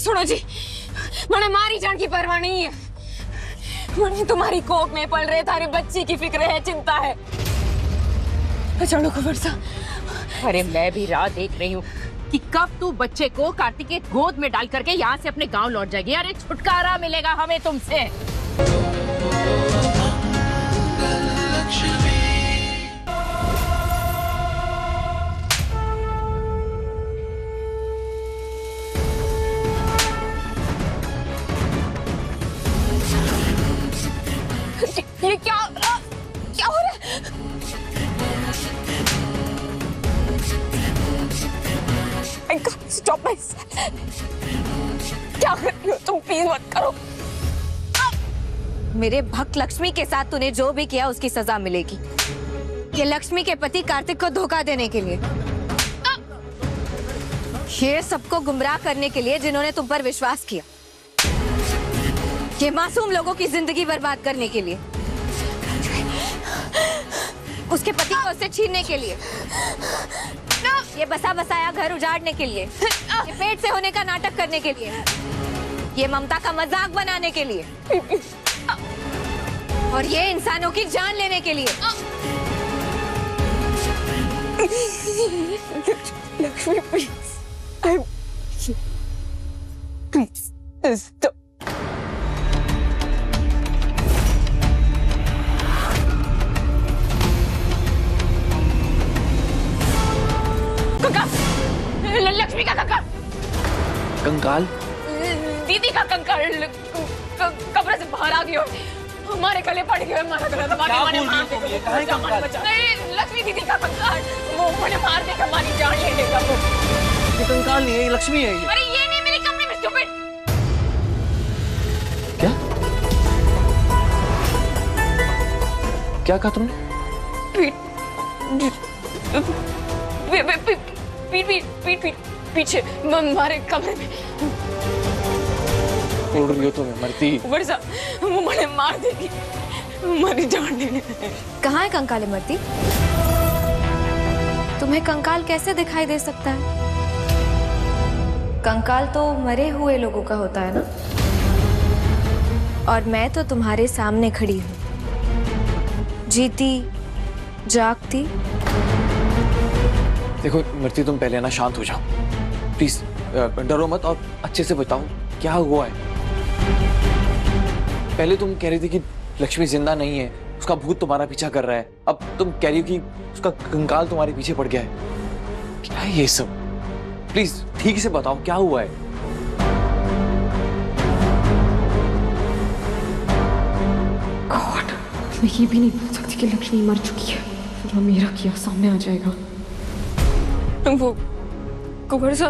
सुनो जी, मैंने मारी जान की परवाह नहीं है। मैंने तुम्हारी कोख में पल रहे थारे बच्ची की फिक्र है, चिंता है। अचानक वर्षा, अरे मैं भी राह देख रही हूँ कि कब तू बच्चे को कार्तिक के गोद में डाल करके यहाँ से अपने गांव लौट जाएगी। अरे छुटकारा मिलेगा हमें तुमसे। ये क्या हो रहा है? I can't stop myself. क्या कर रही हो तुम? प्लीज मत करो। मेरे भक्त लक्ष्मी के साथ तूने जो भी किया उसकी सजा मिलेगी। ये लक्ष्मी के पति कार्तिक को धोखा देने के लिए, ये सबको गुमराह करने के लिए जिन्होंने तुम पर विश्वास किया, ये मासूम लोगों की जिंदगी बर्बाद करने के लिए, उसके पति को उससे छीनने के लिए, ये बसा बसाया घर उजाड़ने के लिए, ये पेट से होने का नाटक करने के लिए, ये ममता का मजाक बनाने के लिए, और ये इंसानों की जान लेने के लिए। Lakshmi please stop. लक्ष्मी का कंकाल, कंकाल? दीदी का कंकाल कब्र से बाहर आ गया, हमारे गले पड़ गया, हमारा गला दबा के मारे मार देगा। नहीं, लक्ष्मी दीदी का कंकाल, वो मुझे मार देगा, हमारी जान ले लेगा वो। ये कंकाल नहीं है, ये लक्ष्मी है। अरे ये नहीं, मेरी कमरे में स्टूपिड। क्या क्या कहा तुमने? पीछे हमारे कमरे में। उड़ रही हो तुम मरती। वर्षा, वो मुझे मार देगी, हमारी जान लेने। कहाँ है कंकाल इमरती? तुम्हें कंकाल कैसे दिखाई दे सकता है? कंकाल तो मरे हुए लोगों का होता है ना, और मैं तो तुम्हारे सामने खड़ी हूँ, जीती जागती। देखो मरती, तुम पहले ना शांत हो जाओ प्लीज, डरो मत और अच्छे से बताओ क्या हुआ है। पहले तुम कह रही थी कि लक्ष्मी जिंदा नहीं है, उसका भूत तुम्हारा पीछा कर रहा है, अब तुम कह रही हो कि उसका कंकाल तुम्हारे पीछे पड़ गया है। क्या है ये सब? प्लीज ठीक से बताओ क्या हुआ है। गॉड, मैं ये भी नहीं बोल सकती कि लक्ष्मी मर चुकी है, फिर मेरा किया सामने आ जाएगा। वो वर्षा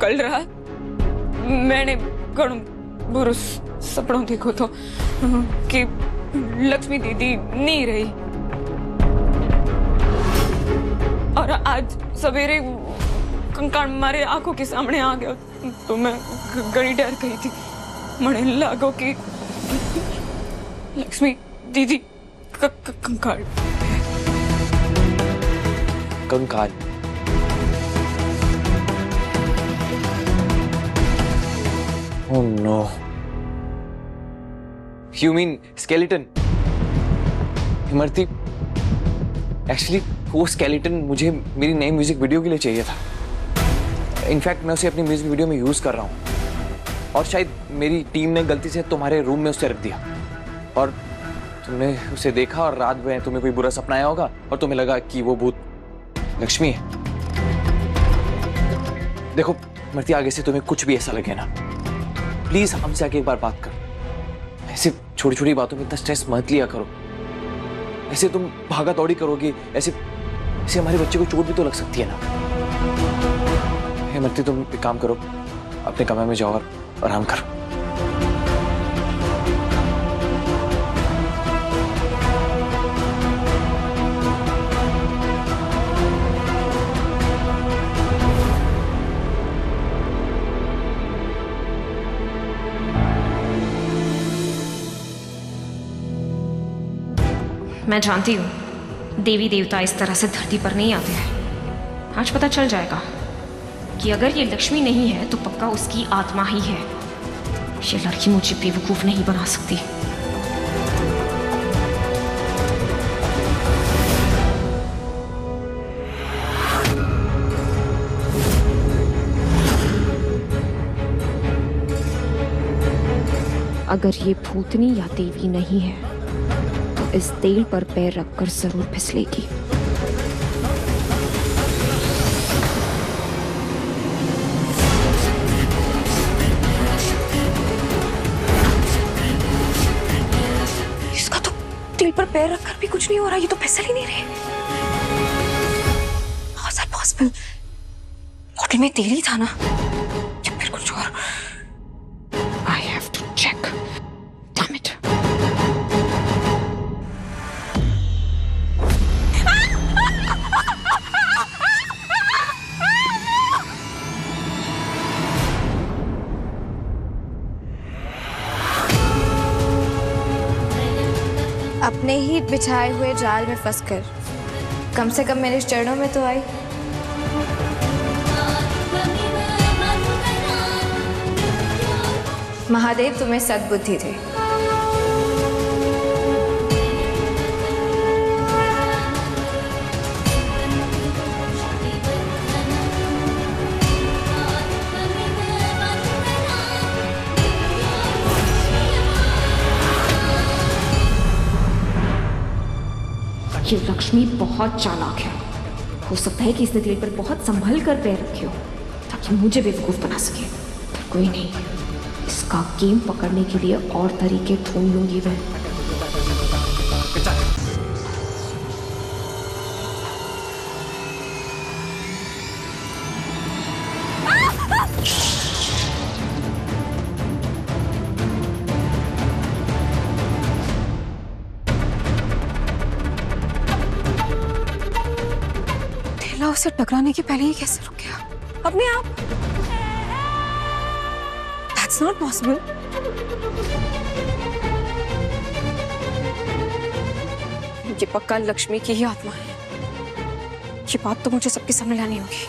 कल रात मैंने बुरा सपनों देखो तो कि लक्ष्मी दीदी नहीं रही, और आज सवेरे कंकाल हमारे आंखों के सामने आ गया, तो मैं गड़ी डर गई थी। मुझे लागो कि लक्ष्मी दीदी कंकाल कंकाल? Oh no. You mean skeleton? Imarti, actually वो स्केलेटन मुझे मेरी नई म्यूजिक वीडियो के लिए चाहिए था। इनफैक्ट मैं उसे अपनी म्यूजिक वीडियो में यूज कर रहा हूँ, और शायद मेरी टीम ने गलती से तुम्हारे रूम में उसे रख दिया, और तुमने उसे देखा और रात में तुम्हें कोई बुरा सपना आया होगा और तुम्हें लगा कि वो भूत लक्ष्मी है। देखो इमरती, आगे से तुम्हें कुछ भी ऐसा लगे ना, प्लीज हमसे आके एक बार बात करो। ऐसे छोटी छोटी बातों में इतना स्ट्रेस मत लिया करो। ऐसे तुम भागा दौड़ी करोगे, ऐसे ऐसे हमारे बच्चे को चोट भी तो लग सकती है ना। इमरती, तुम एक काम करो, अपने कमरे में जाओ और आराम करो। मैं जानती हूँ देवी देवता इस तरह से धरती पर नहीं आते हैं। आज पता चल जाएगा कि अगर ये लक्ष्मी नहीं है तो पक्का उसकी आत्मा ही है। ये लड़की मुझे बेवकूफ नहीं बना सकती। अगर ये भूतनी या देवी नहीं है तो इस तेल पर पैर रखकर जरूर फिसलेगी। इसका तो तेल पर पैर रखकर भी कुछ नहीं हो रहा, ये तो फिसल ही नहीं रहे। How is that possible? Bottle में तेल ही था ना, या फिर कुछ और? I have to check. Damn it. अपने ही बिछाए हुए जाल में फंसकर कम से कम मेरे चरणों में तो आई। महादेव तुम्हें सद्बुद्धि थे। ये लक्ष्मी बहुत चालाक है। हो सकता है कि इसने तेल पर बहुत संभल कर पैर रखे हो ताकि मुझे बेवकूफ बना सके, पर कोई नहीं, इसका गेम पकड़ने के लिए और तरीके ढूंढ लूंगी मैं। थैला उसे टकराने के पहले ही कैसे रुक गया अपने आप? That's not possible. ये पक्का लक्ष्मी की ही आत्मा है। ये बात तो मुझे सबके सामने लानी होगी,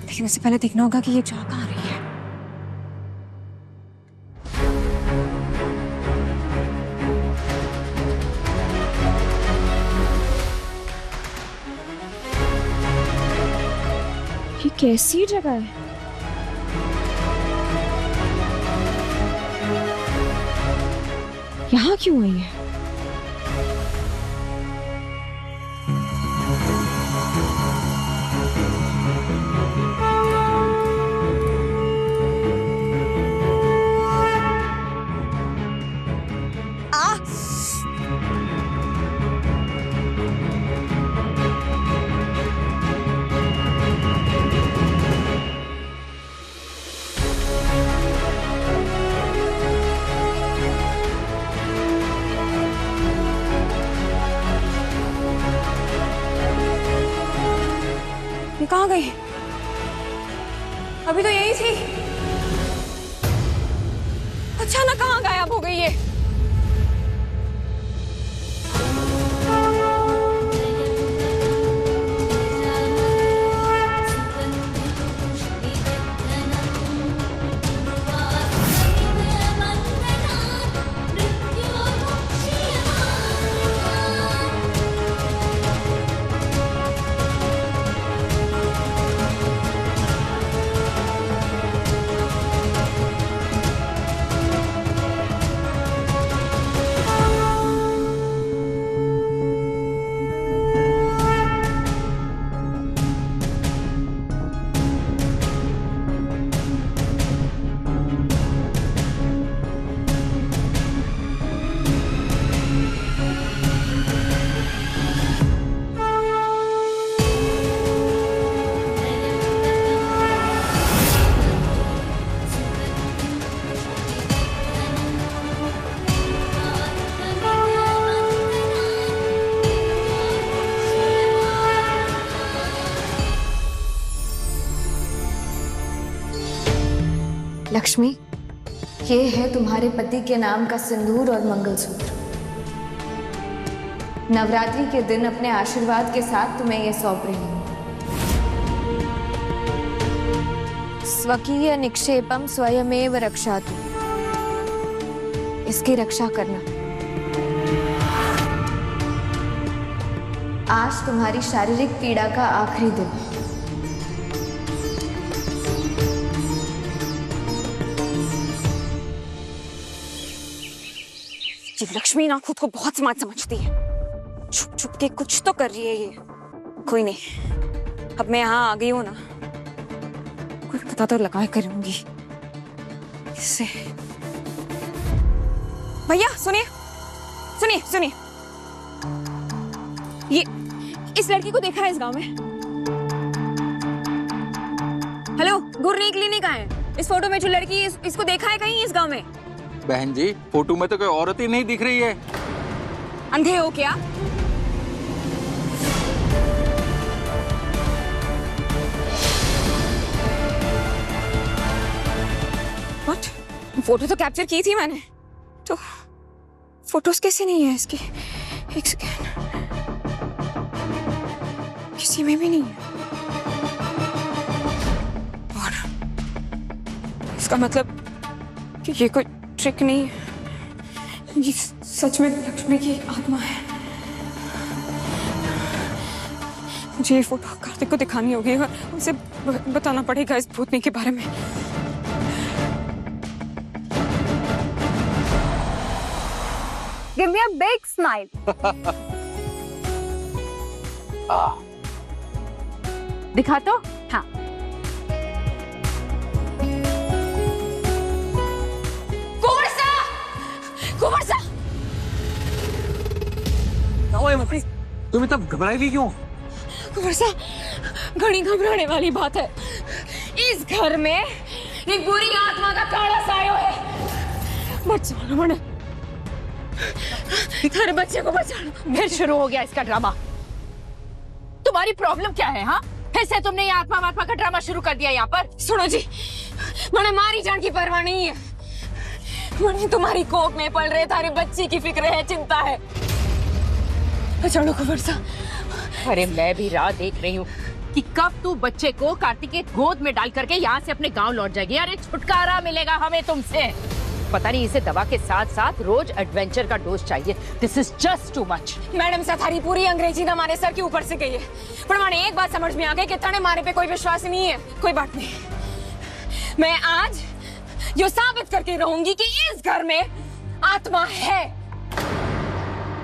लेकिन इससे पहले देखना होगा कि ये जा कहाँ रही है। ये कैसी जगह है? यहाँ क्यों आई है? कहाँ गई? अभी तो यही थी। अचानक कहाँ गायब हो गई है? लक्ष्मी, ये है तुम्हारे पति के नाम का सिंदूर और मंगलसूत्र। नवरात्रि के दिन अपने आशीर्वाद के साथ तुम्हें ये सौंप रही हूँ। स्वकीय निक्षेपम स्वयमेव रक्षातु। इसकी रक्षा करना। आज तुम्हारी शारीरिक पीड़ा का आखिरी दिन। ये लक्ष्मी ना खुद को बहुत स्मार्ट समझती है, छुप छुप के कुछ तो कर रही है ये। कोई नहीं, अब मैं यहाँ आ गई हूँ ना, कोई पता तो लगाए करूंगी इससे। भैया सुनिए सुनिए सुनिए, ये इस लड़की को देखा है इस गांव में? हेलो, गुरनी क्लिनिक है। इस फोटो में जो लड़की है इसको देखा है कहीं इस गांव में? बहन जी, फोटो में तो कोई औरत ही नहीं दिख रही है। अंधे हो क्या? व्हाट? फोटो तो कैप्चर की थी मैंने, तो फोटोज कैसे नहीं है इसकी? एक सेकेंड, किसी में भी नहीं है। और इसका मतलब कि ये कोई ट्रिक नहीं है, ये सच में लक्ष्मी की आत्मा है। मुझे ये फोटो कार्तिक को दिखानी होगी और उसे बताना पड़ेगा इस भूतनी के बारे में। Give me a big smile. दिखा तो। हाँ। कुंवर सा! तुम इतना घबराई हुई क्यों? कुंवर सा, घड़ी घबराने वाली बात है। इस घर में एक बुरी आत्मा का काला साया है। बचाओ मैंने, अरे बच्चे को बचाओ। फिर शुरू हो गया इसका ड्रामा। तुम्हारी प्रॉब्लम क्या है? हाँ, फिर से तुमने ये आत्मा वात्मा का ड्रामा शुरू कर दिया यहाँ पर। सुनो जी, मैंने मारी जान की परवाह नहीं है। मैंने तुम्हारी कोख में पल रहे थारे बच्ची की फिक्र है, चिंता है। बचाओ कुंवर सा। अरे मैं भी राह देख रही हूँ कि कब तू बच्चे को कार्तिक के गोद में डाल करके यहाँ से अपने गांव लौट जाएगी। अरे छुटकारा मिलेगा हमें तुमसे। पता नहीं, इसे दवा के साथ साथ रोज एडवेंचर का डोज चाहिए। This is just too much. Madam सा, थारी पूरी अंग्रेजी ना हमारे सर के ऊपर से गई है, पर मैंने एक बात समझ में आ गई कि तने मारे पे कोई विश्वास नहीं है। कोई बात नहीं, मैं आज यो साबित करके रहूंगी कि इस घर में आत्मा है।